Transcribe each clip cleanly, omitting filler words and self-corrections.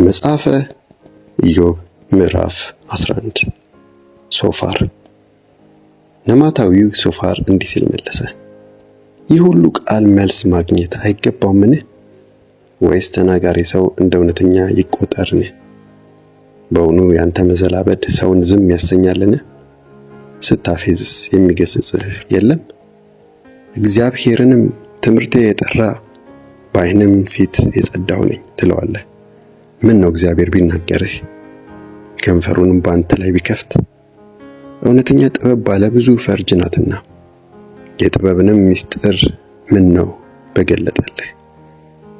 መጽሐፈ ኢዮብ ምዕራፍ 11 ሶፋር። ነማታዊው ሶፋር እንዲህ ሲል መለሰ፣ ይህ ሁሉ ቃል መልስ ማግኘት አይገባውምን? ወይስ ተናጋሪ ሰው እንደ እውነተኛ ይቆጠርን? በእውኑ ያንተ መዘላበድ ሰውን ዝም ያሰኛልን? ስታፌዝስ የሚገስጽህ የለም? እግዚአብሔርንም ትምህርቴ የጠራ በዓይንም ፊት የጸዳሁ ነኝ ትለዋለህ። ምን ነው እግዚአብሔር ቢናገርህ ከንፈሩንም ባንተ ላይ ቢከፍት? እውነተኛ ጥበብ ባለ ብዙ ፈርጅ ናትና የጥበብንም ምስጢር ምን ነው በገለጠልህ።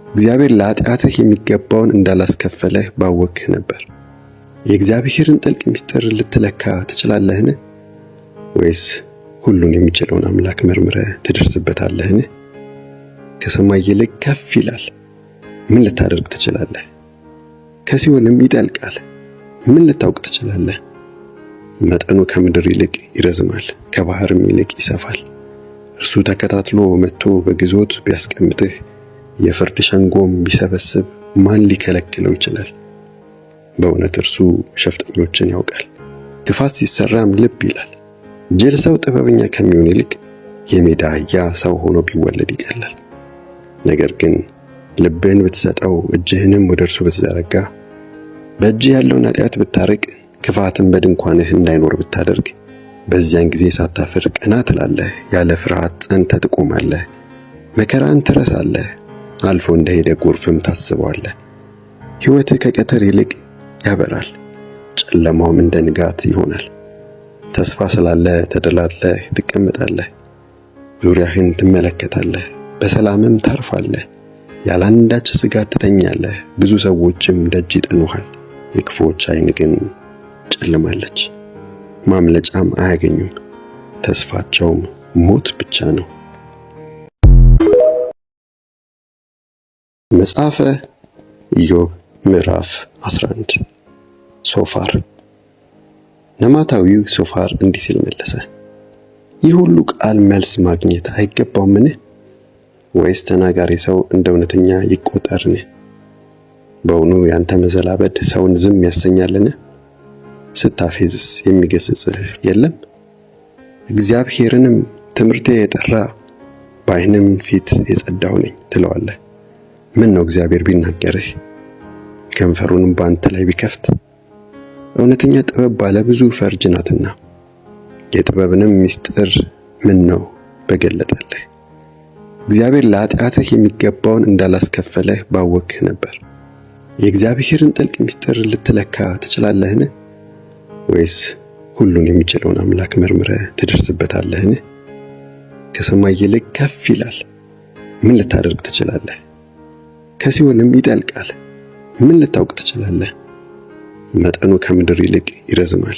እግዚአብሔር ለኃጢአትህ የሚገባውን እንዳላስከፈለህ ባወቅህ ነበር። የእግዚአብሔርን ጥልቅ ምስጢር ልትለካ ትችላለህን? ወይስ ሁሉን የሚችለውን አምላክ መርምረህ ትደርስበታለህን? ከሰማይ ይልቅ ከፍ ይላል፣ ምን ልታደርግ ትችላለህ? ከሲኦልም ይጠልቃል፣ ምን ልታውቅ ትችላለህ? መጠኑ ከምድር ይልቅ ይረዝማል፣ ከባህርም ይልቅ ይሰፋል። እርሱ ተከታትሎ መጥቶ በግዞት ቢያስቀምጥህ፣ የፍርድ ሸንጎም ቢሰበስብ ማን ሊከለክለው ይችላል? በእውነት እርሱ ሸፍጠኞችን ያውቃል፣ ክፋት ሲሰራም ልብ ይላል። ጅል ሰው ጥበበኛ ከሚሆን ይልቅ የሜዳ አህያ ሰው ሆኖ ቢወለድ ይቀላል። ነገር ግን ልብህን ብትሰጠው እጅህንም ወደ እርሱ ብትዘረጋ፣ በእጅህ ያለውን ኃጢአት ብታርቅ፣ ክፋትን በድንኳንህ እንዳይኖር ብታደርግ፣ በዚያን ጊዜ ሳታፍር ቀና ትላለህ፣ ያለ ፍርሃት ጸንተህ ትቆማለህ። መከራን ትረሳለህ፣ አልፎ እንደሄደ ጎርፍም ታስበዋለህ። ሕይወትህ ከቀትር ይልቅ ያበራል፣ ጨለማውም እንደ ንጋት ይሆናል። ተስፋ ስላለ ተደላድለህ ትቀመጣለህ፣ ዙሪያህን ትመለከታለህ፣ በሰላምም ታርፋለህ። ያላንዳች ስጋት ትተኛለህ፣ ብዙ ሰዎችም ደጅ ይጠኑሃል። የክፉዎች ዓይን ግን ጨልማለች፣ ማምለጫም አያገኙም፣ ተስፋቸውም ሞት ብቻ ነው። መጽሐፈ ኢዮብ ምዕራፍ 11 ሶፋር። ነማታዊው ሶፋር እንዲህ ሲል መለሰ፣ ይህ ሁሉ ቃል መልስ ማግኘት አይገባውምን? ወይስ ተናጋሪ ሰው እንደ እውነተኛ ይቆጠርን? በእውኑ ያንተ መዘላበድ ሰውን ዝም ያሰኛልን? ስታፌዝስ የሚገስጽህ የለም? እግዚአብሔርንም ትምህርቴ የጠራ በዓይንም ፊት የጸዳሁ ነኝ ትለዋለህ። ምን ነው እግዚአብሔር ቢናገርህ ከንፈሩንም ባንተ ላይ ቢከፍት? እውነተኛ ጥበብ ባለ ብዙ ፈርጅ ናትና የጥበብንም ምስጢር ምን ነው በገለጠልህ። እግዚአብሔር ለኃጢአትህ የሚገባውን እንዳላስከፈለህ ባወቅህ ነበር። የእግዚአብሔርን ጥልቅ ምስጢር ልትለካ ትችላለህን? ወይስ ሁሉን የሚችለውን አምላክ መርምረህ ትደርስበታለህን? ከሰማይ ይልቅ ከፍ ይላል፣ ምን ልታደርግ ትችላለህ? ከሲኦልም ይጠልቃል፣ ምን ልታውቅ ትችላለህ? መጠኑ ከምድር ይልቅ ይረዝማል፣